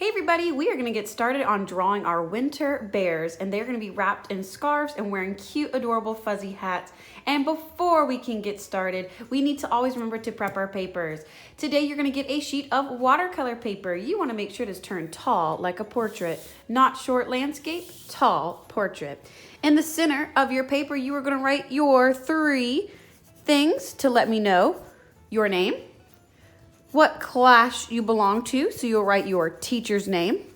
Hey everybody, we are going to get started on drawing our winter bears, and they're going to be wrapped in scarves and wearing cute, adorable, fuzzy hats. And before we can get started, we need to always remember to prep our papers. Today you're going to get a sheet of watercolor paper. You want to make sure it is turned tall like a portrait, not short landscape, tall portrait. In the center of your paper, you are going to write your 3 things to let me know: your name, what class you belong to, so you'll write your teacher's name,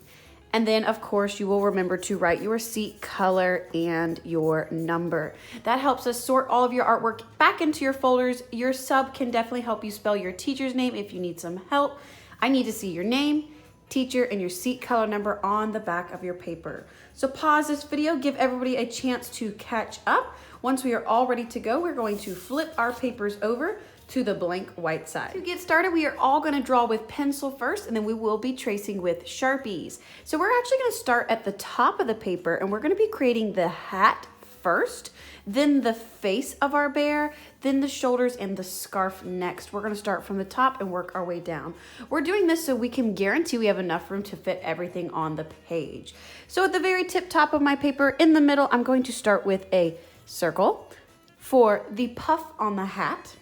and then of course you will remember to write your seat color and your number. That helps us sort all of your artwork back into your folders. Your sub can definitely help you spell your teacher's name if you need some help. I need to see your name, teacher, and your seat color number on the back of your paper. So pause this video, give everybody a chance to catch up. Once we are all ready to go, we're going to flip our papers over to the blank white side. To get started, we are all going to draw with pencil first, and then we will be tracing with Sharpies. So we're actually going to start at the top of the paper, and we're going to be creating the hat first, then the face of our bear, then the shoulders and the scarf next. We're going to start from the top and work our way down. We're doing this so we can guarantee we have enough room to fit everything on the page. So at the very tip top of my paper, in the middle, I'm going to start with a circle for the puff on the hat.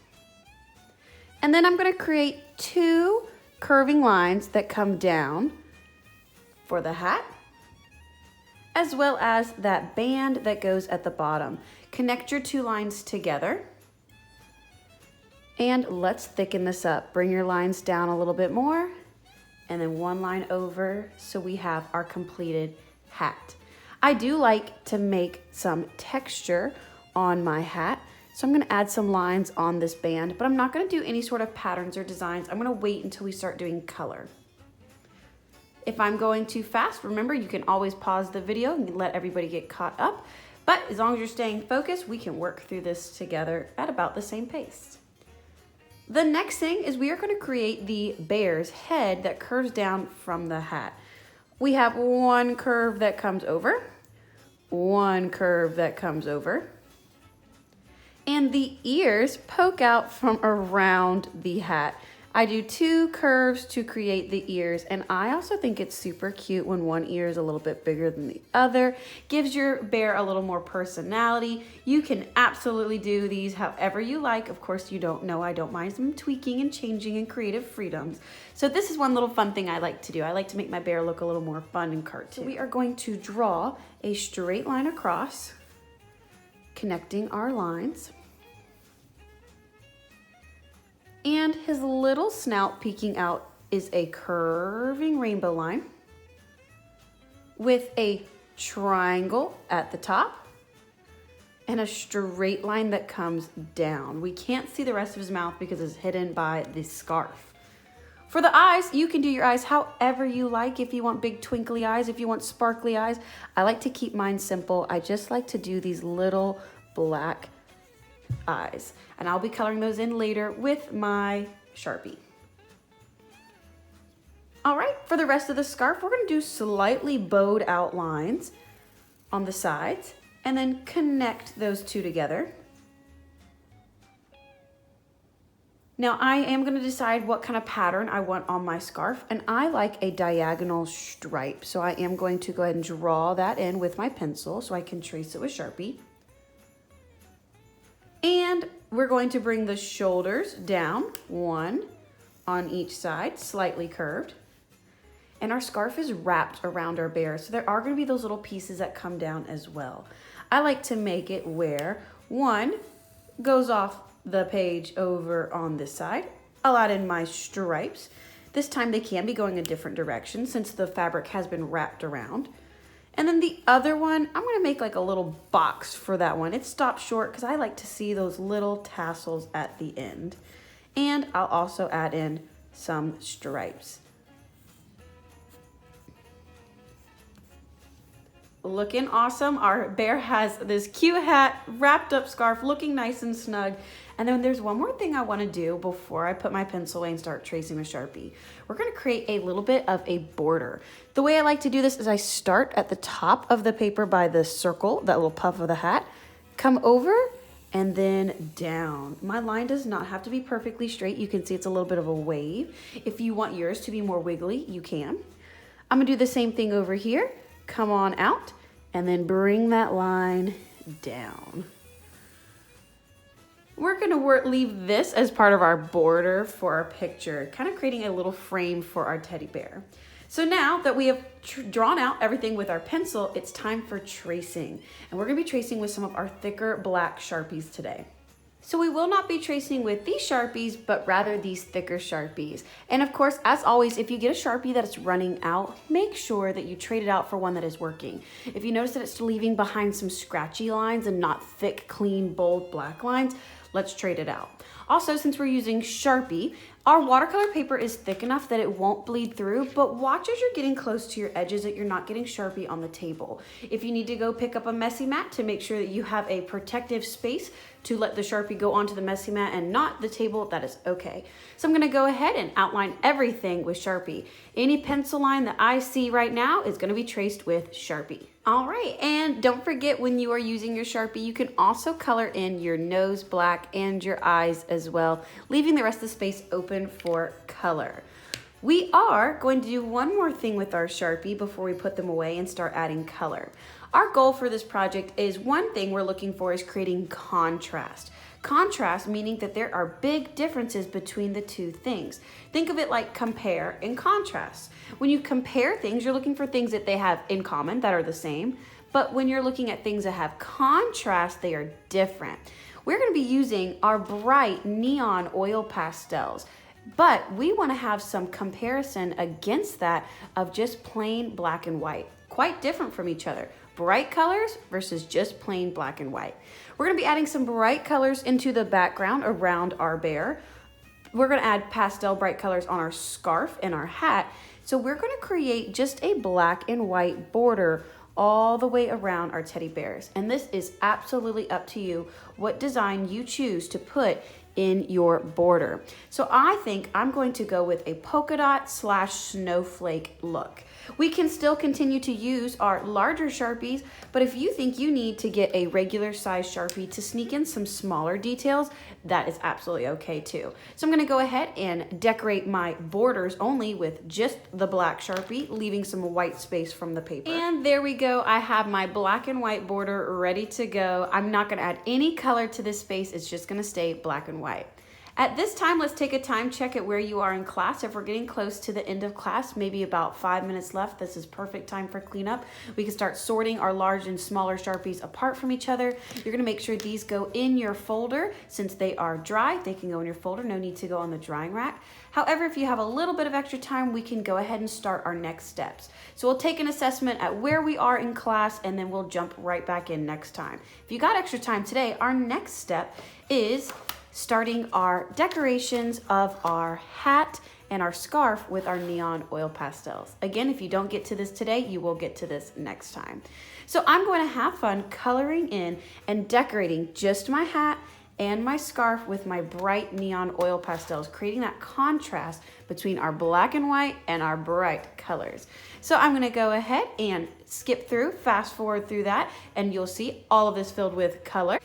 And then I'm going to create 2 curving lines that come down for the hat, as well as that band that goes at the bottom. Connect your 2 lines together. And let's thicken this up. Bring your lines down a little bit more, and then 1 line over, so we have our completed hat. I do like to make some texture on my hat, so I'm going to add some lines on this band, but I'm not going to do any sort of patterns or designs. I'm going to wait until we start doing color. If I'm going too fast, remember you can always pause the video and let everybody get caught up, but as long as you're staying focused, we can work through this together at about the same pace. The next thing is we are going to create the bear's head that curves down from the hat. We have 1 curve that comes over, 1 curve that comes over, and the ears poke out from around the hat. I do 2 curves to create the ears, and I also think it's super cute when one ear is a little bit bigger than the other. Gives your bear a little more personality. You can absolutely do these however you like. Of course, you don't know I don't mind some tweaking and changing and creative freedoms. So this is one little fun thing I like to do. I like to make my bear look a little more fun and cartoon. So we are going to draw a straight line across, connecting our lines. And his little snout peeking out is a curving rainbow line with a triangle at the top and a straight line that comes down. We can't see the rest of his mouth because it's hidden by the scarf. For the eyes, you can do your eyes however you like. If you want big twinkly eyes, if you want sparkly eyes. I like to keep mine simple. I just like to do these little black eyes, and I'll be coloring those in later with my Sharpie. All right, for the rest of the scarf, we're going to do slightly bowed out lines on the sides and then connect those 2 together. Now I am going to decide what kind of pattern I want on my scarf, and I like a diagonal stripe, so I am going to go ahead and draw that in with my pencil so I can trace it with Sharpie. And we're going to bring the shoulders down, 1 on each side, slightly curved. And our scarf is wrapped around our bear, so there are going to be those little pieces that come down as well. I like to make it where 1 goes off the page over on this side. I'll add in my stripes. This time they can be going a different direction since the fabric has been wrapped around. And then the other one, I'm going to make like a little box for that one. It stopped short because I like to see those little tassels at the end. And I'll also add in some stripes. Looking awesome. Our bear has this cute hat, wrapped up scarf, looking nice and snug. And then there's one more thing I want to do before I put my pencil away and start tracing with Sharpie. We're going to create a little bit of a border. The way I like to do this is I start at the top of the paper by the circle, that little puff of the hat, come over and then down. My line does not have to be perfectly straight. You can see it's a little bit of a wave. If you want yours to be more wiggly, you can. I'm gonna do the same thing over here. Come on out and then bring that line down. We're gonna leave this as part of our border for our picture, kind of creating a little frame for our teddy bear. So now that we have drawn out everything with our pencil, it's time for tracing. And we're gonna be tracing with some of our thicker black Sharpies today. So we will not be tracing with these Sharpies, but rather these thicker Sharpies. And of course, as always, if you get a Sharpie that is running out, make sure that you trade it out for one that is working. If you notice that it's leaving behind some scratchy lines and not thick, clean, bold black lines, let's trade it out. Also, since we're using Sharpie, our watercolor paper is thick enough that it won't bleed through, but watch as you're getting close to your edges that you're not getting Sharpie on the table. If you need to go pick up a messy mat to make sure that you have a protective space to let the Sharpie go onto the messy mat and not the table, that is okay. So I'm gonna go ahead and outline everything with Sharpie. Any pencil line that I see right now is gonna be traced with Sharpie. All right, and don't forget when you are using your Sharpie, you can also color in your nose black and your eyes as well, leaving the rest of the space open for color. We are going to do one more thing with our Sharpie before we put them away and start adding color. Our goal for this project is one thing we're looking for is creating contrast. Contrast meaning that there are big differences between the two things. Think of it like compare and contrast. When you compare things, you're looking for things that they have in common that are the same, but when you're looking at things that have contrast, they are different. We're going to be using our bright neon oil pastels, but we want to have some comparison against that of just plain black and white. Quite different from each other. Bright colors versus just plain black and white. We're gonna be adding some bright colors into the background around our bear. We're gonna add pastel bright colors on our scarf and our hat. So we're gonna create just a black and white border all the way around our teddy bears. And this is absolutely up to you what design you choose to put in your border. So I think I'm going to go with a polka dot / snowflake look. We can still continue to use our larger Sharpies, but if you think you need to get a regular size Sharpie to sneak in some smaller details, that is absolutely okay too. So I'm gonna go ahead and decorate my borders only with just the black Sharpie, leaving some white space from the paper. And there we go, I have my black and white border ready to go. I'm not gonna add any color to this space, it's just gonna stay black and white. At this time, let's take a time check at where you are in class. If we're getting close to the end of class, maybe about 5 minutes left, this is perfect time for cleanup. We can start sorting our large and smaller Sharpies apart from each other. You're gonna make sure these go in your folder. Since they are dry, they can go in your folder, no need to go on the drying rack. However, if you have a little bit of extra time, we can go ahead and start our next steps. So we'll take an assessment at where we are in class and then we'll jump right back in next time. If you got extra time today, our next step is starting our decorations of our hat and our scarf with our neon oil pastels. Again, if you don't get to this today, you will get to this next time. So I'm going to have fun coloring in and decorating just my hat and my scarf with my bright neon oil pastels, creating that contrast between our black and white and our bright colors. So I'm gonna go ahead and skip through, fast forward through that, and you'll see all of this filled with color.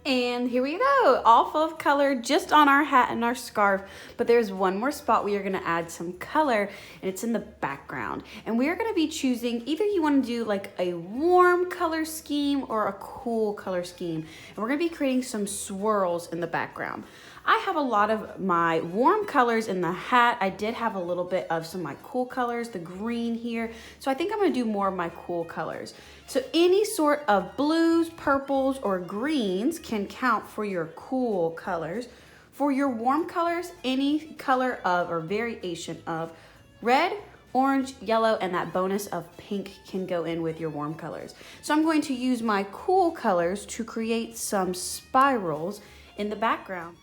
And here we go, all full of color just on our hat and our scarf. But there's one more spot we are gonna add some color, and it's in the background. And we are gonna be choosing, either you wanna do like a warm color scheme or a cool color scheme. And we're gonna be creating some swirls in the background. I have a lot of my warm colors in the hat. I did have a little bit of some of my cool colors, the green here. So I think I'm gonna do more of my cool colors. So any sort of blues, purples, or greens can count for your cool colors. For your warm colors, any color of or variation of red, orange, yellow, and that bonus of pink can go in with your warm colors. So I'm going to use my cool colors to create some spirals in the background.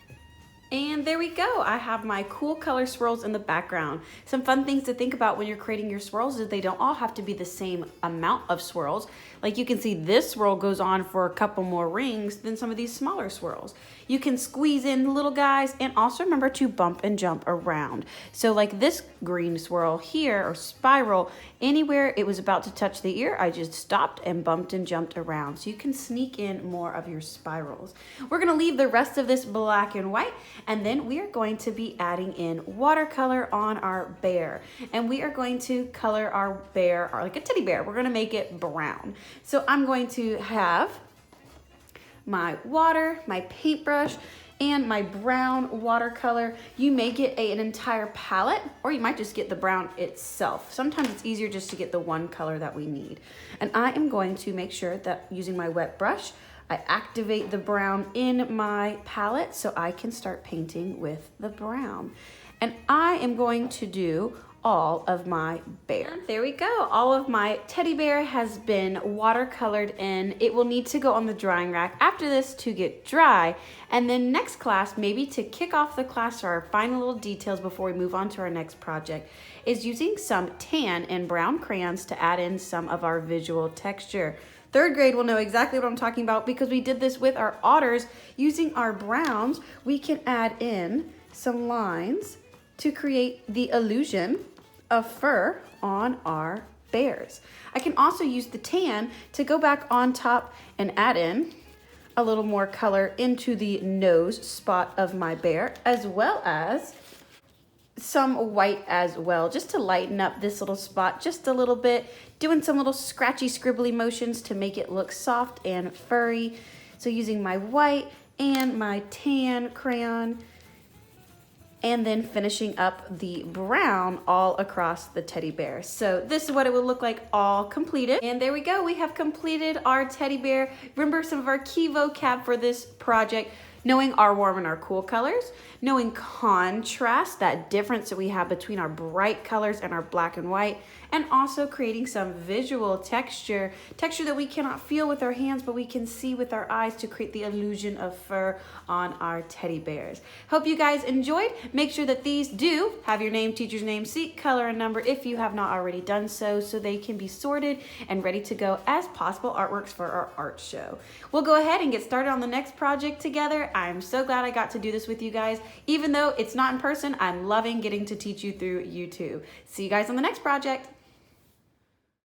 And there we go, I have my cool color swirls in the background. Some fun things to think about when you're creating your swirls is they don't all have to be the same amount of swirls. Like you can see this swirl goes on for a couple more rings than some of these smaller swirls. You can squeeze in little guys and also remember to bump and jump around. So like this green swirl here or spiral, anywhere it was about to touch the ear, I just stopped and bumped and jumped around. So you can sneak in more of your spirals. We're gonna leave the rest of this black and white And then we are going to be adding in watercolor on our bear. And we are going to color our bear like a teddy bear. We're gonna make it brown. So I'm going to have my water, my paintbrush, and my brown watercolor. You may get an entire palette, or you might just get the brown itself. Sometimes it's easier just to get the one color that we need. And I am going to make sure that using my wet brush, I activate the brown in my palette so I can start painting with the brown. And I am going to do all of my bear. There we go. All of my teddy bear has been watercolored in. It will need to go on the drying rack after this to get dry. And then next class, maybe to kick off the class or our final little details before we move on to our next project, is using some tan and brown crayons to add in some of our visual texture. Third grade will know exactly what I'm talking about because we did this with our otters. Using our browns, we can add in some lines to create the illusion of fur on our bears. I can also use the tan to go back on top and add in a little more color into the nose spot of my bear, as well as some white as well, just to lighten up this little spot just a little bit, doing some little scratchy scribbly motions to make it look soft and furry. So using my white and my tan crayon, and then finishing up the brown all across the teddy bear. So this is what it would look like all completed. And there we go, we have completed our teddy bear. Remember some of our key vocab for this project: knowing our warm and our cool colors, knowing contrast, that difference that we have between our bright colors and our black and white, and also creating some visual texture that we cannot feel with our hands, but we can see with our eyes to create the illusion of fur on our teddy bears. Hope you guys enjoyed. Make sure that these do have your name, teacher's name, seat, color, and number if you have not already done so they can be sorted and ready to go as possible artworks for our art show. We'll go ahead and get started on the next project together. I'm so glad I got to do this with you guys. Even though it's not in person, I'm loving getting to teach you through YouTube. See you guys on the next project.